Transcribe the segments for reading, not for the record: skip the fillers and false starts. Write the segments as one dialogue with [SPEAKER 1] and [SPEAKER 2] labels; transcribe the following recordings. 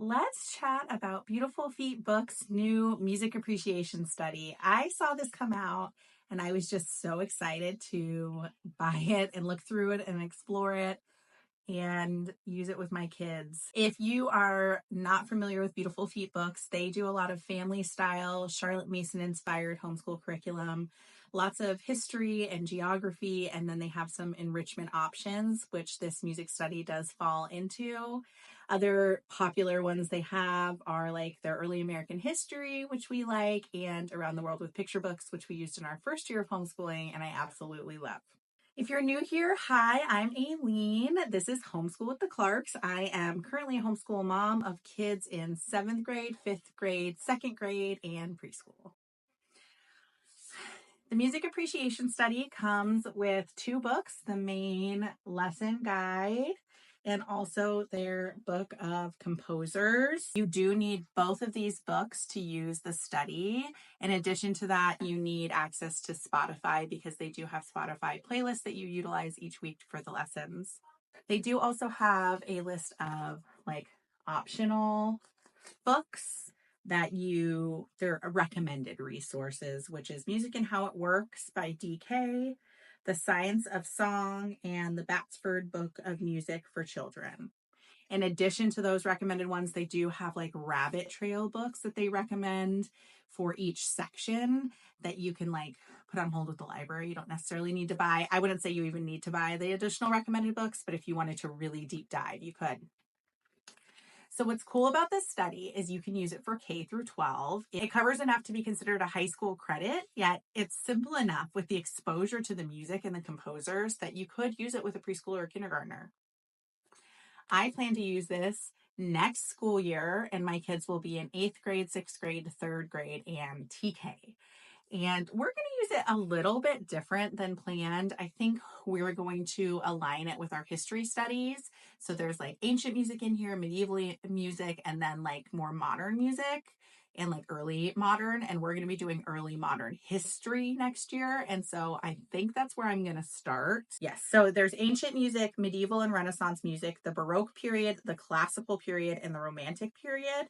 [SPEAKER 1] Let's chat about Beautiful Feet Books' new music appreciation study. I saw this come out and I was just so excited to buy it and look through it and explore it and use it with my kids. If you are not familiar with Beautiful Feet Books, they do a lot of family style, Charlotte Mason inspired homeschool curriculum, lots of history and geography, and then they have some enrichment options, which this music study does fall into. Other popular ones they have are like their early American history, which we like, and Around the World with Picture Books, which we used in our first year of homeschooling, and I absolutely love. If you're new here, hi, I'm Aileen. This is Homeschool with the Clarks. I am currently a homeschool mom of kids in 7th grade, 5th grade, 2nd grade, and preschool. The Music Appreciation Study comes with 2 books, the main lesson guide and also their book of composers. You do need both of these books to use the study. In addition to that, you need access to Spotify because they do have Spotify playlists that you utilize each week for the lessons. They do also have a list of like optional books that they're recommended resources, which is Music and How It Works by DK, The Science of Song, and the Batsford Book of Music for Children. In addition to those recommended ones, they do have like rabbit trail books that they recommend for each section that you can like put on hold with the library. You don't necessarily need to buy. I wouldn't say you even need to buy the additional recommended books, but if you wanted to really deep dive, you could. So what's cool about this study is you can use it for K through 12. It covers enough to be considered a high school credit, yet it's simple enough with the exposure to the music and the composers that you could use it with a preschooler or kindergartner. I plan to use this next school year, and my kids will be in 8th grade, 6th grade, 3rd grade, and TK. And we're going to use it a little bit different than planned. I think we're going to align it with our history studies. So there's like ancient music in here, medieval music, and then like more modern music and like early modern. And we're going to be doing early modern history next year. And so I think that's where I'm going to start. Yes. So there's ancient music, medieval and Renaissance music, the Baroque period, the classical period, and the Romantic period.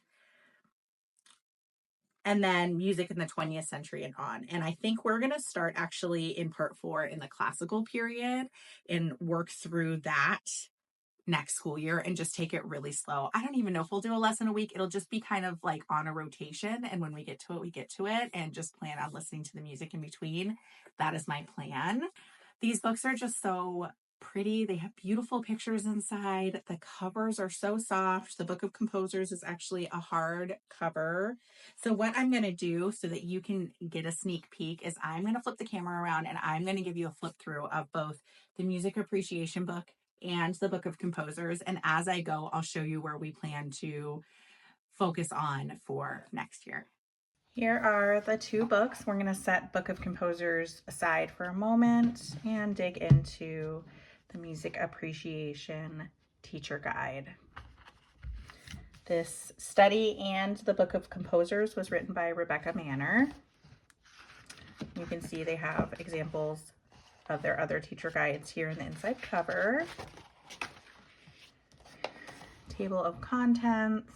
[SPEAKER 1] And then music in the 20th century and on. And I think we're going to start actually in part 4 in the classical period and work through that next school year and just take it really slow. I don't even know if we'll do a lesson a week. It'll just be kind of like on a rotation. And when we get to it, we get to it and just plan on listening to the music in between. That is my plan. These books are just so pretty. They have beautiful pictures inside. The covers are so soft. The Book of Composers is actually a hard cover. So what I'm going to do so that you can get a sneak peek is I'm going to flip the camera around and I'm going to give you a flip through of both the Music Appreciation book and the Book of Composers. And as I go, I'll show you where we plan to focus on for next year. Here are the 2 books. We're going to set Book of Composers aside for a moment and dig into the Music Appreciation Teacher Guide. This study and the Book of Composers was written by Rebecca Manor. You can see they have examples of their other teacher guides here in the inside cover. Table of contents.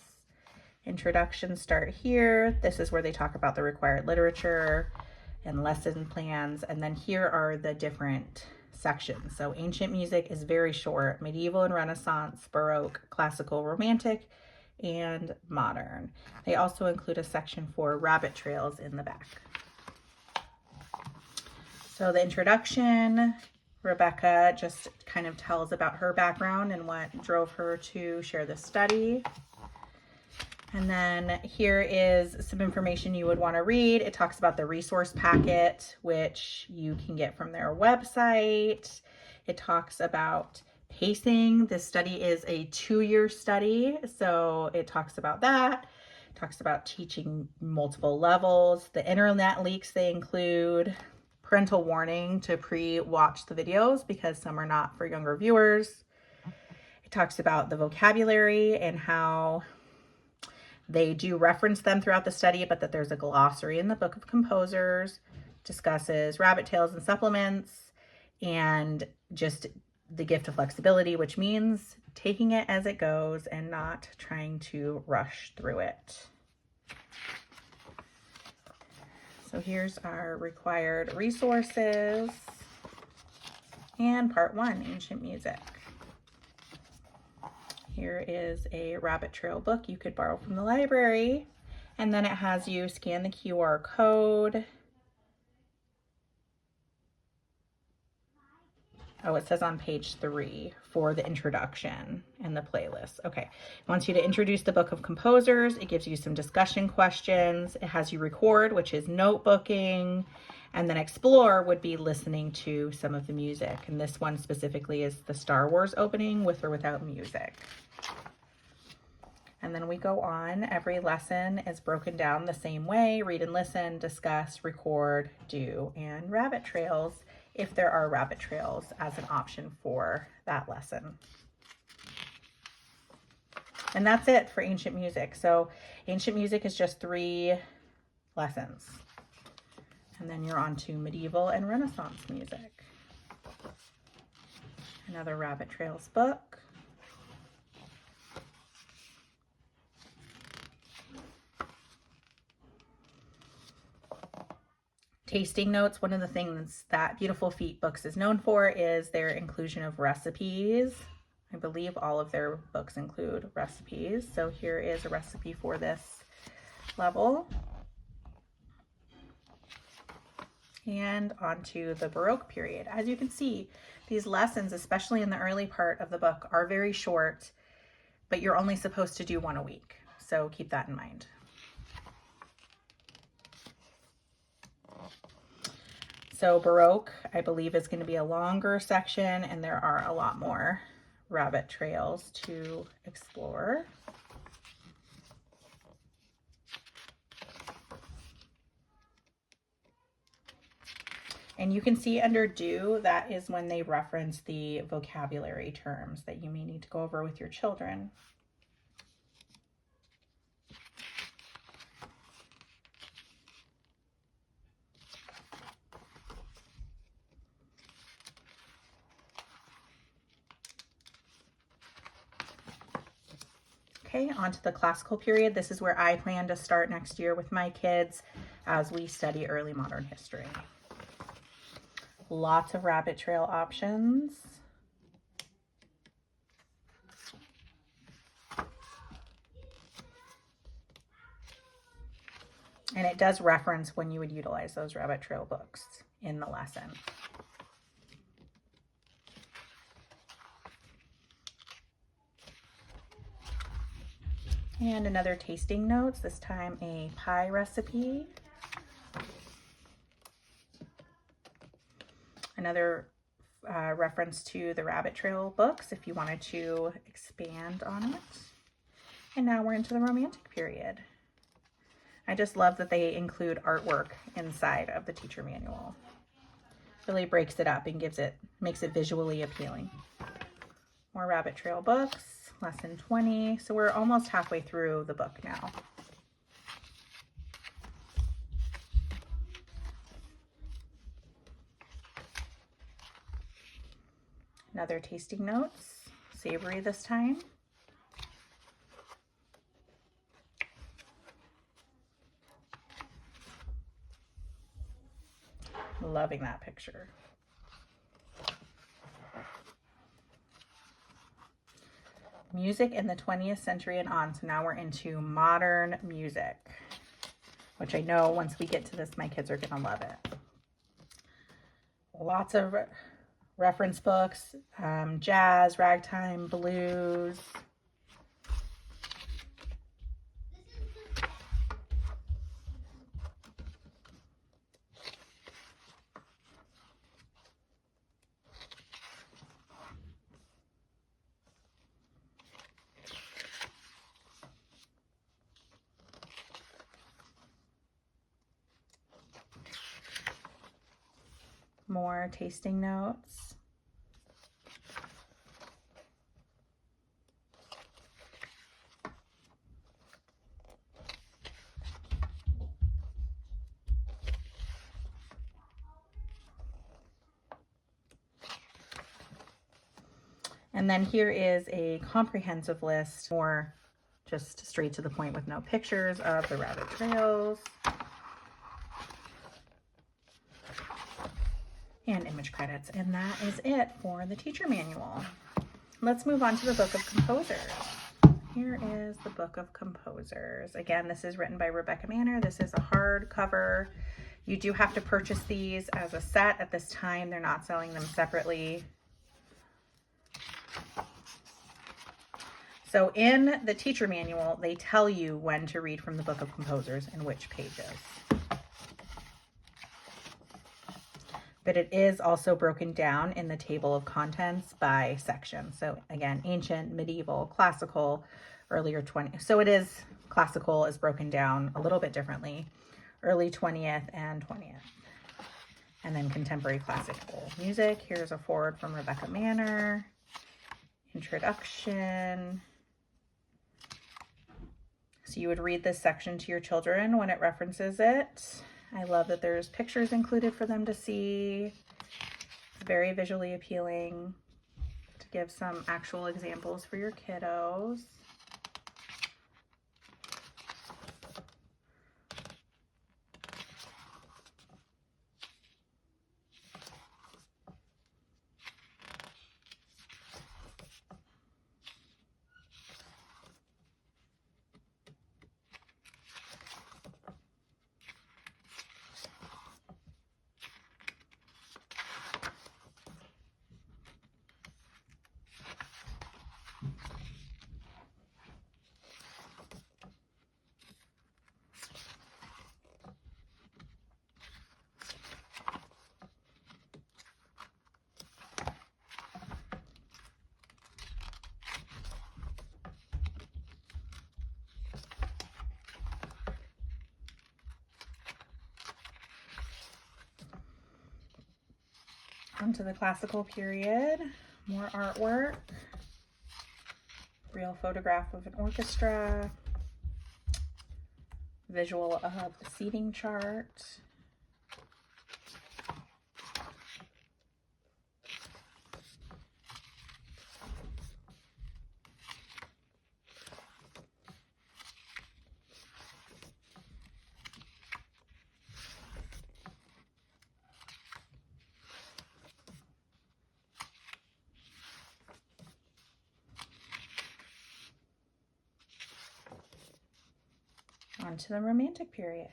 [SPEAKER 1] Introductions start here. This is where they talk about the required literature and lesson plans. And then here are the different sections. So ancient music is very short. Medieval and Renaissance, Baroque, classical, Romantic, and modern. They also include a section for rabbit trails in the back. So the introduction, Rebecca just kind of tells about her background and what drove her to share this study. And then here is some information you would want to read. It talks about the resource packet, which you can get from their website. It talks about pacing. This study is a 2-year study, so it talks about that. It talks about teaching multiple levels. The internet leaks they include. Parental warning to pre-watch the videos because some are not for younger viewers. It talks about the vocabulary and how they do reference them throughout the study, but that there's a glossary in the Book of Composers, discusses rabbit tails and supplements, and just the gift of flexibility, which means taking it as it goes and not trying to rush through it. So here's our required resources and part 1, ancient music. Here is a rabbit trail book you could borrow from the library, and then it has you scan the QR code. Oh, it says on page 3 for the introduction and the playlist. Okay, it wants you to introduce the book of composers. It gives you some discussion questions. It has you record, which is notebooking, and then explore would be listening to some of the music. And this one specifically is the Star Wars opening, with or without music. And then we go on. Every lesson is broken down the same way: read and listen, discuss, record, do, and rabbit trails, if there are rabbit trails as an option for that lesson. And that's it for ancient music. So ancient music is just 3 lessons. And then you're on to medieval and Renaissance music. Another rabbit trails book. Tasting notes. One of the things that Beautiful Feet Books is known for is their inclusion of recipes. I believe all of their books include recipes. So here is a recipe for this level. And on to the Baroque period. As you can see, these lessons, especially in the early part of the book, are very short, but you're only supposed to do 1 a week. So keep that in mind. So Baroque, I believe, is going to be a longer section, and there are a lot more rabbit trails to explore. And you can see under do, that is when they reference the vocabulary terms that you may need to go over with your children. Okay, on to the classical period. This is where I plan to start next year with my kids as we study early modern history. Lots of rabbit trail options. And it does reference when you would utilize those rabbit trail books in the lesson. And another tasting notes, this time a pie recipe. Another reference to the rabbit trail books if you wanted to expand on it. And now we're into the Romantic period. I just love that they include artwork inside of the teacher manual. Really breaks it up and makes it visually appealing. More rabbit trail books. Lesson 20. So we're almost halfway through the book now. Another tasting notes, savory this time. Loving that picture. Music in the 20th century and on. So now we're into modern music, which I know once we get to this, my kids are going to love it. Lots of reference books, jazz, ragtime, blues. More tasting notes. And then here is a comprehensive list, more just straight to the point with no pictures, of the rabbit trails and image credits. And that is it for the teacher manual. Let's move on to the Book of Composers. Here is the Book of Composers. Again, this is written by Rebecca Manor. This is a hardcover. You do have to purchase these as a set at this time. They're not selling them separately. So in the teacher manual, they tell you when to read from the Book of Composers and which pages. But it is also broken down in the table of contents by section. So again, ancient, medieval, classical, earlier 20th. So it is, classical is broken down a little bit differently. Early 20th and 20th. And then contemporary classical music. Here's a foreword from Rebecca Manor. Introduction. So you would read this section to your children when it references it. I love that there's pictures included for them to see. It's very visually appealing to give some actual examples for your kiddos. Onto the classical period, more artwork, real photograph of an orchestra, visual of the seating chart. Onto the Romantic period.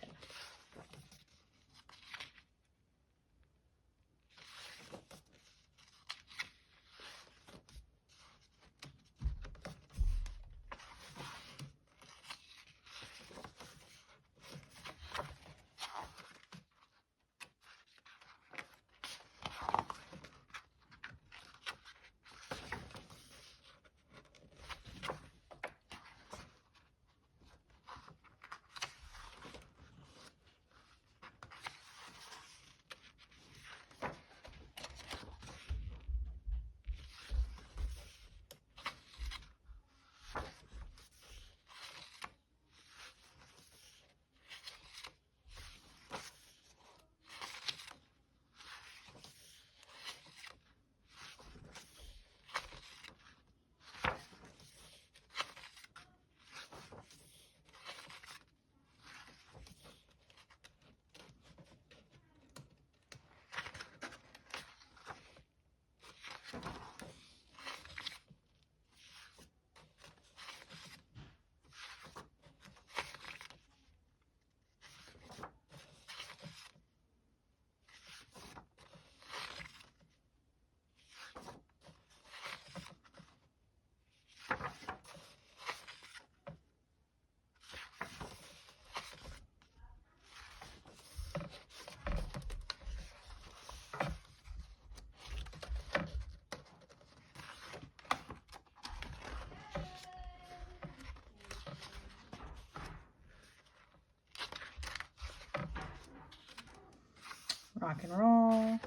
[SPEAKER 1] Rock and roll.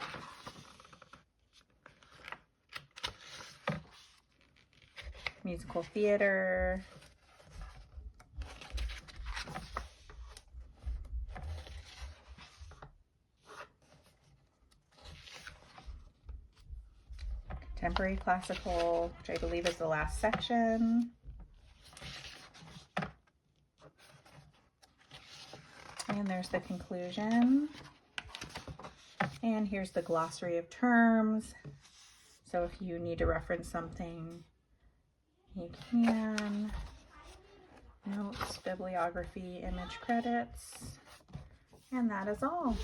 [SPEAKER 1] Musical theater. Contemporary Classical, which I believe is the last section. And there's the conclusion. And here's the glossary of terms. So if you need to reference something, you can. Notes, bibliography, image credits. And that is all.